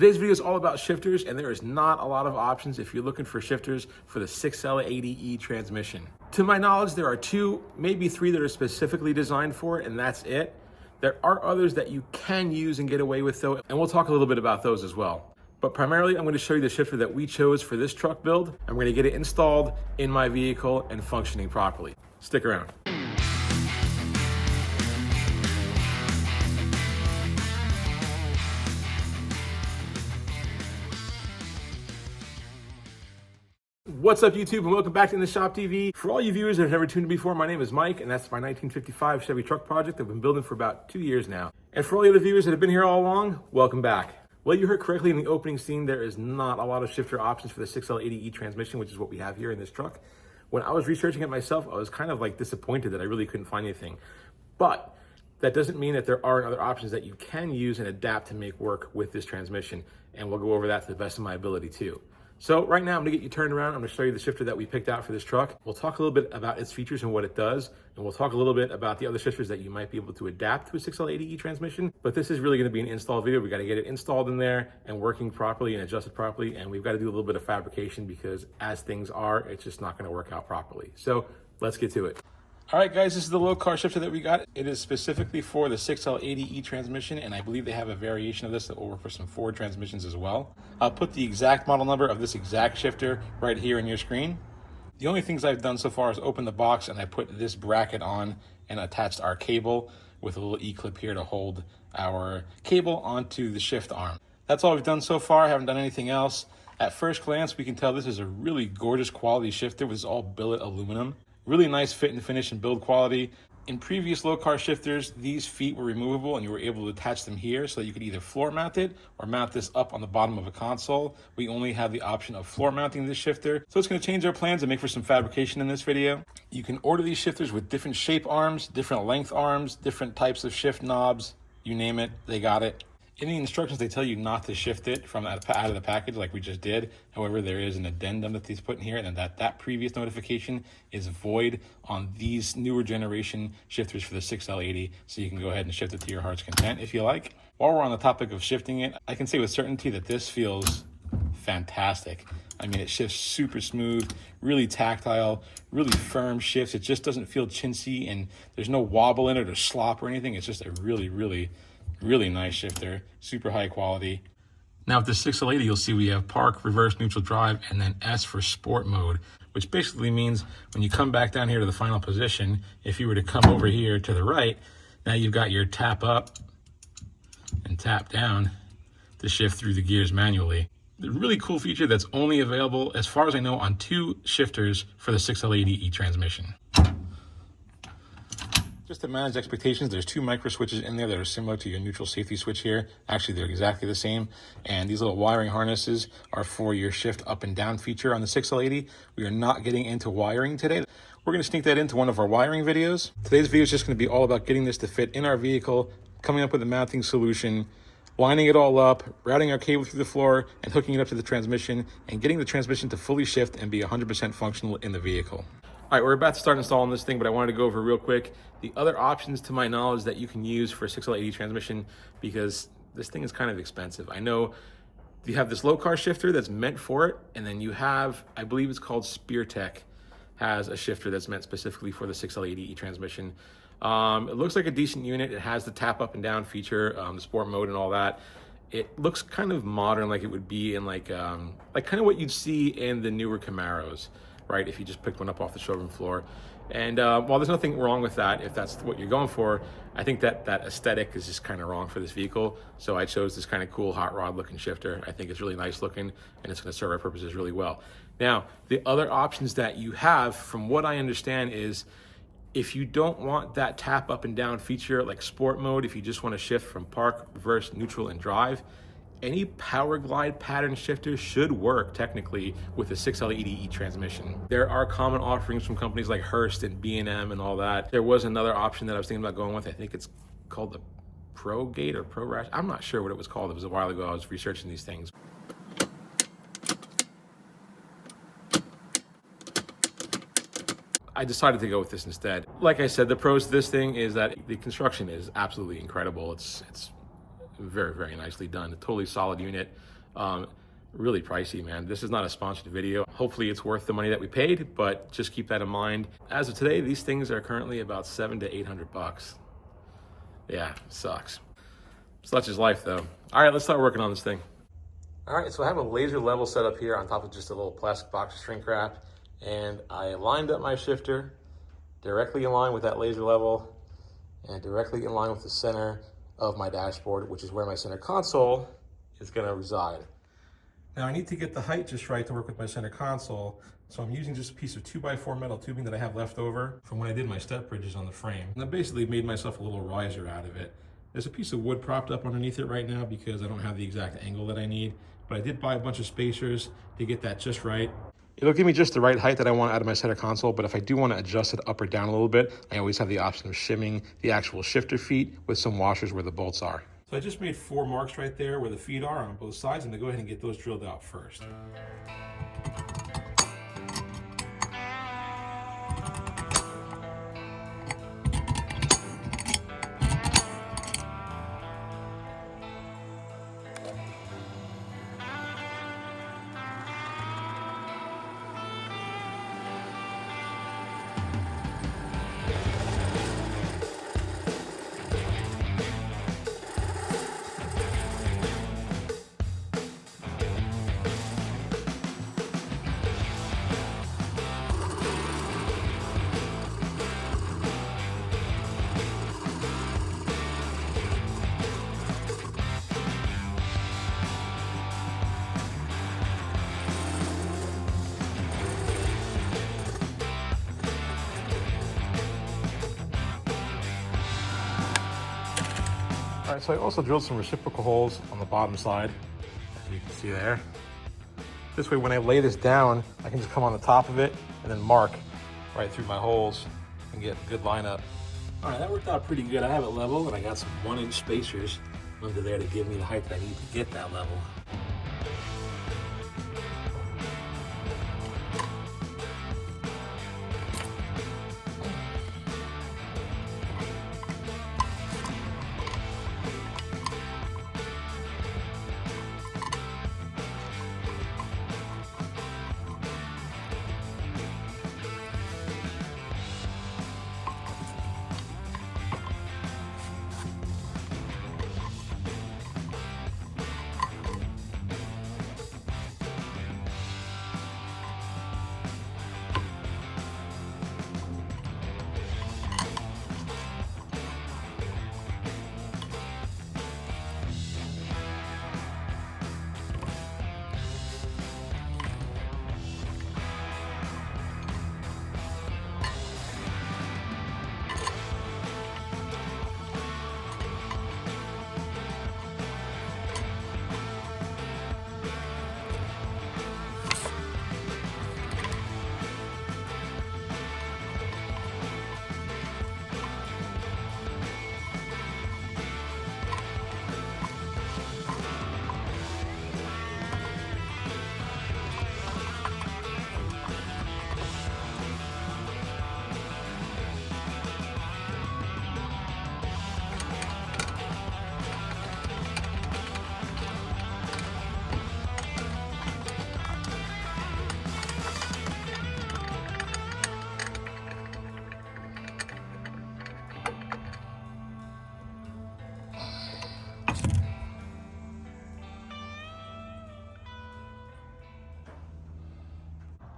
Today's video is all about shifters, and there is not a lot of options if you're looking for shifters for the 6L80E transmission. To my knowledge, there are 2, maybe 3 that are specifically designed for it, and that's it. There are others that you can use and get away with though, and we'll talk a little bit about those as well. But primarily, I'm going to show you the shifter that we chose for this truck build. I'm going to get it installed in my vehicle and functioning properly. Stick around. What's up, YouTube, and welcome back to In the Shop TV. For all you viewers that have never tuned in before, my name is Mike, and that's my 1955 Chevy truck project I've been building for about 2 years now. And for all the other viewers that have been here all along, welcome back. Well, you heard correctly in the opening scene, there is not a lot of shifter options for the 6L80E transmission, which is what we have here in this truck. When I was researching it myself, I was kind of like disappointed that I really couldn't find anything. But that doesn't mean that there aren't other options that you can use and adapt to make work with this transmission. And we'll go over that to the best of my ability too. So right now I'm gonna get you turned around. I'm gonna show you the shifter that we picked out for this truck. We'll talk a little bit about its features and what it does. And we'll talk a little bit about the other shifters that you might be able to adapt to a 6L80E transmission. But this is really gonna be an install video. We gotta get it installed in there and working properly and adjusted properly. And we've gotta do a little bit of fabrication because as things are, it's just not gonna work out properly. So let's get to it. All right, guys, this is the Lokar shifter that we got. It is specifically for the 6L80E transmission, and I believe they have a variation of this that will work for some Ford transmissions as well. I'll put the exact model number of this exact shifter right here on your screen. The only things I've done so far is open the box, and I put this bracket on and attached our cable with a little E-clip here to hold our cable onto the shift arm. That's all we've done so far. I haven't done anything else. At first glance, we can tell this is a really gorgeous quality shifter. This is all billet aluminum. Really nice fit and finish and build quality. In previous Lokar shifters, these feet were removable and you were able to attach them here so that you could either floor mount it or mount this up on the bottom of a console. We only have the option of floor mounting this shifter. So it's going to change our plans and make for some fabrication in this video. You can order these shifters with different shape arms, different length arms, different types of shift knobs, you name it, they got it. In the instructions, they tell you not to shift it from out of the package like we just did. However, there is an addendum that he's put in here, and that previous notification is void on these newer generation shifters for the 6L80. So you can go ahead and shift it to your heart's content if you like. While we're on the topic of shifting it, I can say with certainty that this feels fantastic. I mean, it shifts super smooth, really tactile, really firm shifts. It just doesn't feel chintzy, and there's no wobble in it or slop or anything. It's just a really nice shifter, super high quality. Now with the 6L80, you'll see we have park, reverse, neutral drive, and then S for sport mode, which basically means when you come back down here to the final position, if you were to come over here to the right, now you've got your tap up and tap down to shift through the gears manually. The really cool feature that's only available, as far as I know, on 2 shifters for the 6L80E transmission. Just to manage expectations, there's 2 micro switches in there that are similar to your neutral safety switch here. Actually, they're exactly the same. And these little wiring harnesses are for your shift up and down feature on the 6L80. We are not getting into wiring today. We're going to sneak that into one of our wiring videos. Today's video is just going to be all about getting this to fit in our vehicle, coming up with a mounting solution, lining it all up, routing our cable through the floor, and hooking it up to the transmission, and getting the transmission to fully shift and be 100% functional in the vehicle. All right, we're about to start installing this thing, but I wanted to go over real quick the other options to my knowledge that you can use for a 6L80 transmission, because this thing is kind of expensive. I know you have this Lokar shifter that's meant for it, and then you have, I believe it's called SpearTech, has a shifter that's meant specifically for the 6L80E transmission. It looks like a decent unit. It has the tap up and down feature, the sport mode and all that. It looks kind of modern, like it would be in like kind of what you'd see in the newer Camaros, right? If you just picked one up off the showroom floor. And while there's nothing wrong with that, if that's what you're going for, I think that aesthetic is just kind of wrong for this vehicle. So I chose this kind of cool hot rod looking shifter. I think it's really nice looking and it's going to serve our purposes really well. Now, the other options that you have, from what I understand, is if you don't want that tap up and down feature like sport mode, if you just want to shift from park, reverse, neutral, and drive, any power glide pattern shifter should work technically with a 6L80E transmission. There are common offerings from companies like Hurst and B&M and all that. There was another option that I was thinking about going with. I think it's called the Pro Gate or Pro Rash. I'm not sure what it was called. It was a while ago. I was researching these things. I decided to go with this instead. Like I said, the pros to this thing is that the construction is absolutely incredible. It's very, very nicely done. A totally solid unit. Really pricey, man. This is not a sponsored video. Hopefully it's worth the money that we paid, but just keep that in mind. As of today, these things are currently about $700 to $800. Yeah, sucks. Such is life though. All right, let's start working on this thing. All right, so I have a laser level set up here on top of just a little plastic box of shrink wrap, and I lined up my shifter directly in line with that laser level and directly in line with the center of my dashboard, which is where my center console is gonna reside. Now I need to get the height just right to work with my center console, so I'm using just a piece of 2x4 metal tubing that I have left over from when I did my step bridges on the frame. And I basically made myself a little riser out of it. There's a piece of wood propped up underneath it right now because I don't have the exact angle that I need, but I did buy a bunch of spacers to get that just right. It'll give me just the right height that I want out of my center console, but if I do want to adjust it up or down a little bit, I always have the option of shimming the actual shifter feet with some washers where the bolts are. So I just made 4 marks right there where the feet are on both sides, and to go ahead and get those drilled out first. All right, so I also drilled some reciprocal holes on the bottom side, as you can see there. This way, when I lay this down, I can just come on the top of it and then mark right through my holes and get a good lineup. All right, that worked out pretty good. I have it level, and I got some 1-inch spacers under there to give me the height that I need to get that level.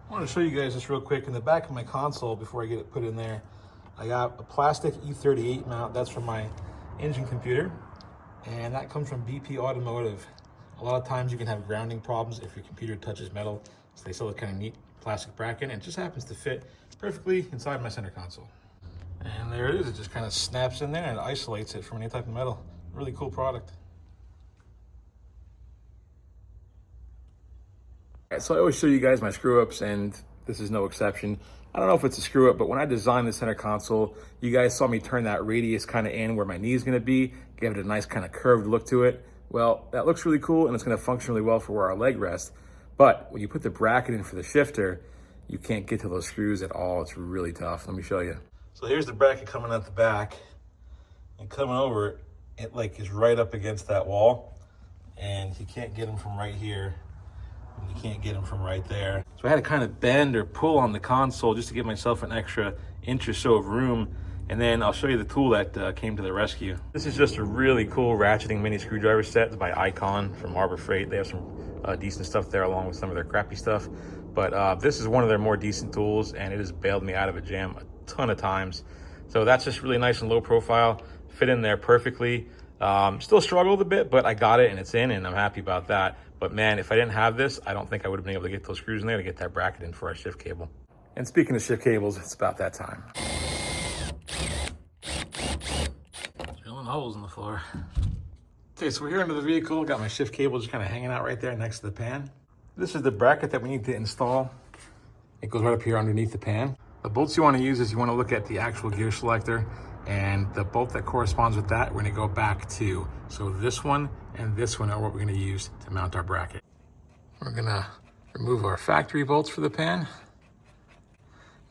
I want to show you guys this real quick. In the back of my console, before I get it put in there, I got a plastic E38 mount. That's for my engine computer, and that comes from BP Automotive. A lot of times you can have grounding problems if your computer touches metal, so they sell a kind of neat plastic bracket, and it just happens to fit perfectly inside my center console. And there it is. It just kind of snaps in there and it isolates it from any type of metal. Really cool product. So I always show you guys my screw ups, and this is no exception. I don't know if it's a screw up, but when I designed the center console, you guys saw me turn that radius kind of in where my knee is going to be, give it a nice kind of curved look to it. Well, that looks really cool, and it's going to function really well for where our leg rests. But when you put the bracket in for the shifter, you can't get to those screws at all. It's really tough. Let me show you. So here's the bracket coming at the back, and coming over, it like is right up against that wall, and you can't get them from right here, and you can't get them from right there. So I had to kind of bend or pull on the console just to give myself an extra inch or so of room. And then I'll show you the tool that came to the rescue. This is just a really cool ratcheting mini screwdriver set. It's by Icon from Harbor Freight. They have some decent stuff there along with some of their crappy stuff. But this is one of their more decent tools, and it has bailed me out of a jam a ton of times. So that's just really nice and low profile, fit in there perfectly. Still struggled a bit, but I got it and it's in, and I'm happy about that. But man, if I didn't have this, I don't think I would have been able to get those screws in there to get that bracket in for our shift cable. And speaking of shift cables, it's about that time. Drilling holes in the floor. Okay, so we're here under the vehicle. Got my shift cable just kind of hanging out right there next to the pan. This is the bracket that we need to install. It goes right up here underneath the pan. The bolts you want to use is you want to look at the actual gear selector, and the bolt that corresponds with that, we're going to go back to. So this one and this one are what we're going to use to mount our bracket. We're going to remove our factory bolts for the pan.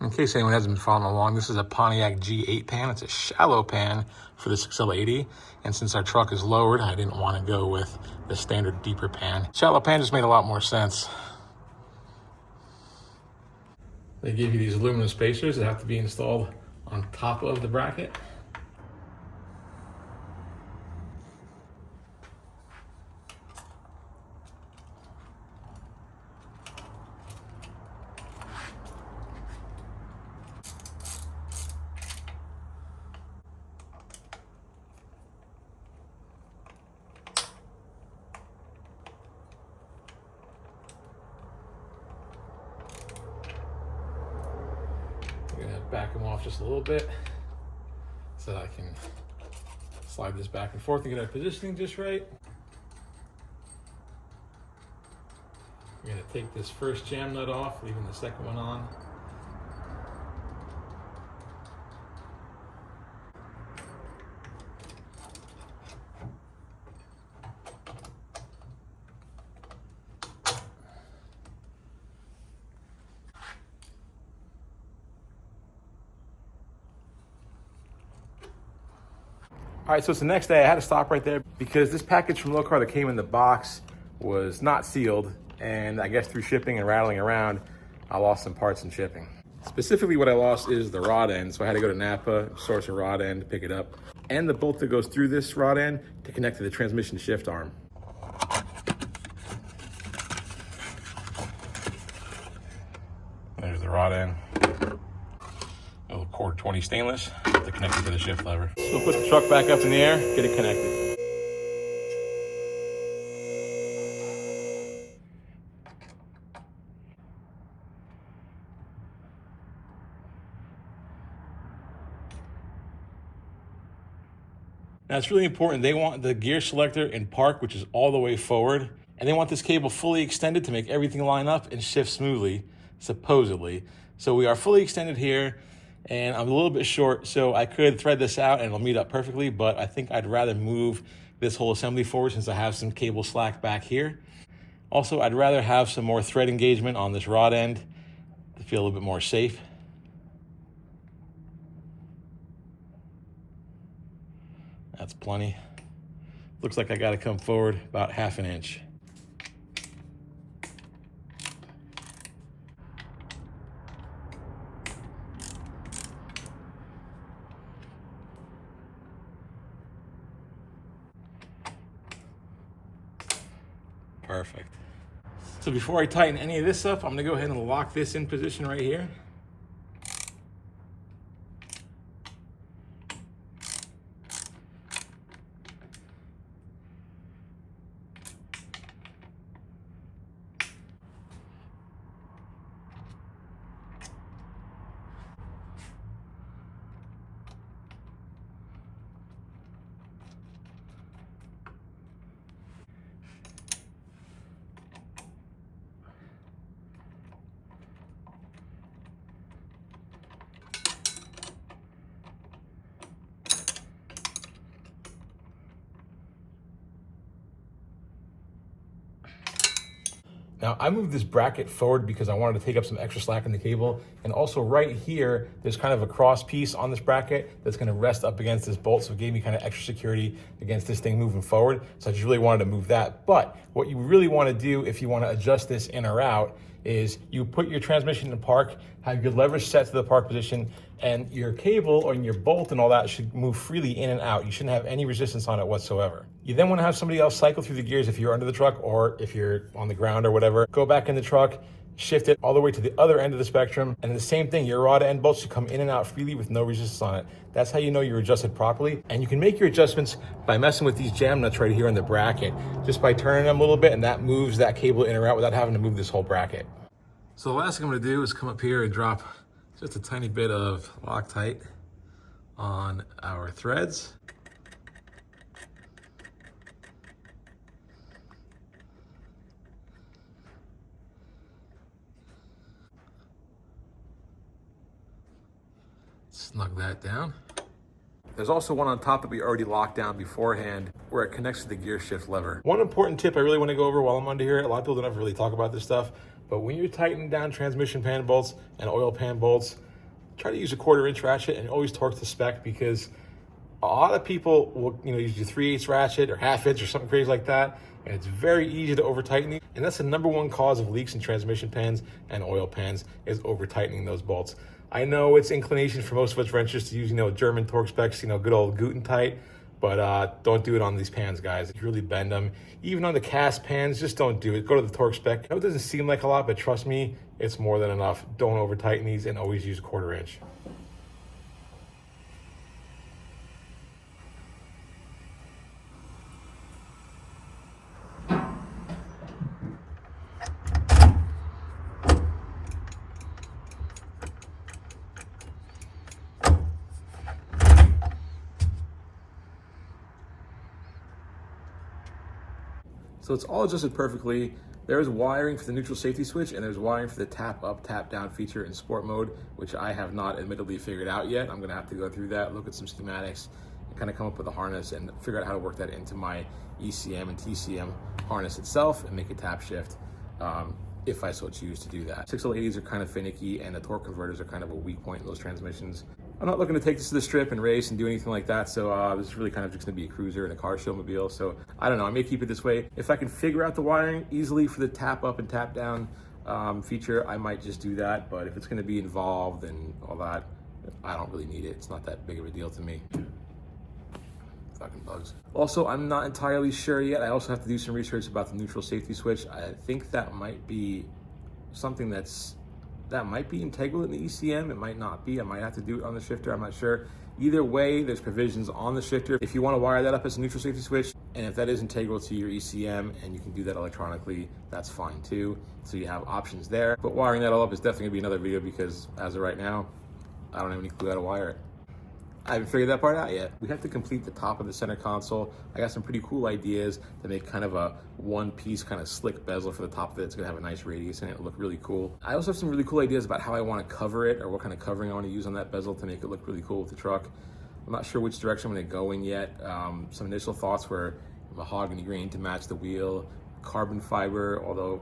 In case anyone hasn't been following along, this is a Pontiac G8 pan. It's a shallow pan for the 6L80. And since our truck is lowered, I didn't want to go with the standard deeper pan. Shallow pan just made a lot more sense. They give you these aluminum spacers that have to be installed on top of the bracket. I'm gonna back them off just a little bit so that I can slide this back and forth and get our positioning just right. I'm gonna take this first jam nut off, leaving the second one on. All right, so it's the next day. I had to stop right there because this package from Lokar that came in the box was not sealed, and I guess through shipping and rattling around, I lost some parts in shipping. Specifically, what I lost is the rod end, so I had to go to Napa, source a rod end, pick it up, and the bolt that goes through this rod end to connect to the transmission shift arm. There's the rod end. A little cord 20 stainless to connect it to the shift lever. So we'll put the truck back up in the air, get it connected. Now it's really important. They want the gear selector in park, which is all the way forward, and they want this cable fully extended to make everything line up and shift smoothly, supposedly. So we are fully extended here, and I'm a little bit short, so I could thread this out and it'll meet up perfectly, but I think I'd rather move this whole assembly forward since I have some cable slack back here. Also, I'd rather have some more thread engagement on this rod end to feel a little bit more safe. That's plenty. Looks like I gotta come forward about ½ an inch. Perfect. So before I tighten any of this up, I'm gonna go ahead and lock this in position right here. Now I moved this bracket forward because I wanted to take up some extra slack in the cable. And also right here, there's kind of a cross piece on this bracket that's gonna rest up against this bolt. So it gave me kind of extra security against this thing moving forward. So I just really wanted to move that. But what you really wanna do if you wanna adjust this in or out is you put your transmission in park, have your levers set to the park position, and your cable or your bolt and all that should move freely in and out. You shouldn't have any resistance on it whatsoever. You then want to have somebody else cycle through the gears if you're under the truck or if you're on the ground or whatever. Go back in the truck, shift it all the way to the other end of the spectrum, and the same thing, your rod end bolts should come in and out freely with no resistance on it. That's how you know you're adjusted properly. And you can make your adjustments by messing with these jam nuts right here in the bracket, just by turning them a little bit, and that moves that cable in or out without having to move this whole bracket. So the last thing I'm gonna do is come up here and drop just a tiny bit of Loctite on our threads. Snug that down. There's also one on top that we already locked down beforehand where it connects to the gear shift lever. One important tip I really want to go over while I'm under here, a lot of people don't ever really talk about this stuff, but when you're tightening down transmission pan bolts and oil pan bolts, try to use a 1/4-inch ratchet and always torque to spec, because a lot of people will use your 3/8 ratchet or 1/2 inch or something crazy like that, and it's very easy to over tighten these. And that's the #1 cause of leaks in transmission pans and oil pans, is over tightening those bolts. I know it's inclination for most of us wrenchers to use German torque specs, good old Guten tight, but don't do it on these pans, guys. You really bend them. Even on the cast pans, just don't do it. Go to the torque spec. I know it doesn't seem like a lot, but trust me, it's more than enough. Don't over tighten these, and always use a 1/4-inch. So it's all adjusted perfectly. There's wiring for the neutral safety switch, and there's wiring for the tap up, tap down feature in sport mode, which I have not admittedly figured out yet. I'm gonna have to go through that, look at some schematics, and kind of come up with a harness and figure out how to work that into my ECM and TCM harness itself and make a tap shift if I so choose to do that. 6L80s are kind of finicky, and the torque converters are kind of a weak point in those transmissions. I'm not looking to take this to the strip and race and do anything like that, so this is really kind of just gonna be a cruiser and a car showmobile. So I don't know, I may keep it this way. If I can figure out the wiring easily for the tap up and tap down feature, I might just do that. But if it's gonna be involved and all that, I don't really need it. It's not that big of a deal to me. Fucking bugs. Also, I'm not entirely sure yet. I also have to do some research about the neutral safety switch. I think that might be something that might be integral in the ECM. It might not be. I might have to do it on the shifter. I'm not sure. Either way, there's provisions on the shifter if you want to wire that up as a neutral safety switch, and if that is integral to your ECM and you can do that electronically, that's fine too. So you have options there. But wiring that all up is definitely gonna be another video, because as of right now, I don't have any clue how to wire it. I haven't figured that part out yet. We have to complete the top of the center console. I got some pretty cool ideas to make kind of a one-piece kind of slick bezel for the top of it. It's gonna have a nice radius and it'll look really cool. I also have some really cool ideas about how I wanna cover it, or what kind of covering I wanna use on that bezel to make it look really cool with the truck. I'm not sure which direction I'm gonna go in yet. Some initial thoughts were mahogany grain to match the wheel, carbon fiber, although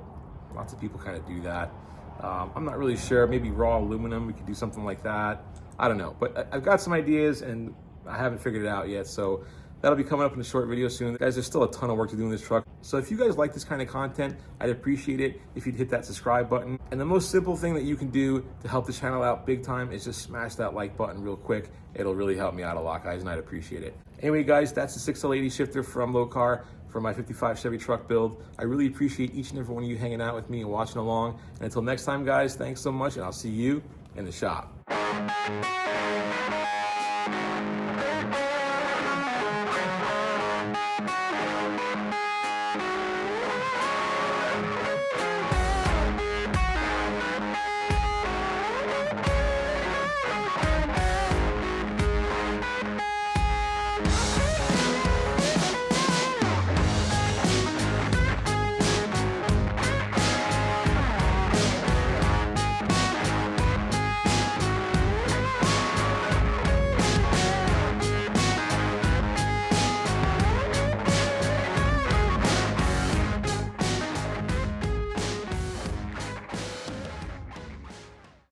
lots of people kind of do that. I'm not really sure, maybe raw aluminum, we could do something like that. I don't know, but I've got some ideas and I haven't figured it out yet. So that'll be coming up in a short video soon. Guys, there's still a ton of work to do in this truck. So if you guys like this kind of content, I'd appreciate it if you'd hit that subscribe button. And the most simple thing that you can do to help the channel out big time is just smash that like button real quick. It'll really help me out a lot, guys, and I'd appreciate it. Anyway, guys, that's the 6L80 shifter from Lokar for my 55 Chevy truck build. I really appreciate each and every one of you hanging out with me and watching along. And until next time, guys, thanks so much, and I'll see you in the shop.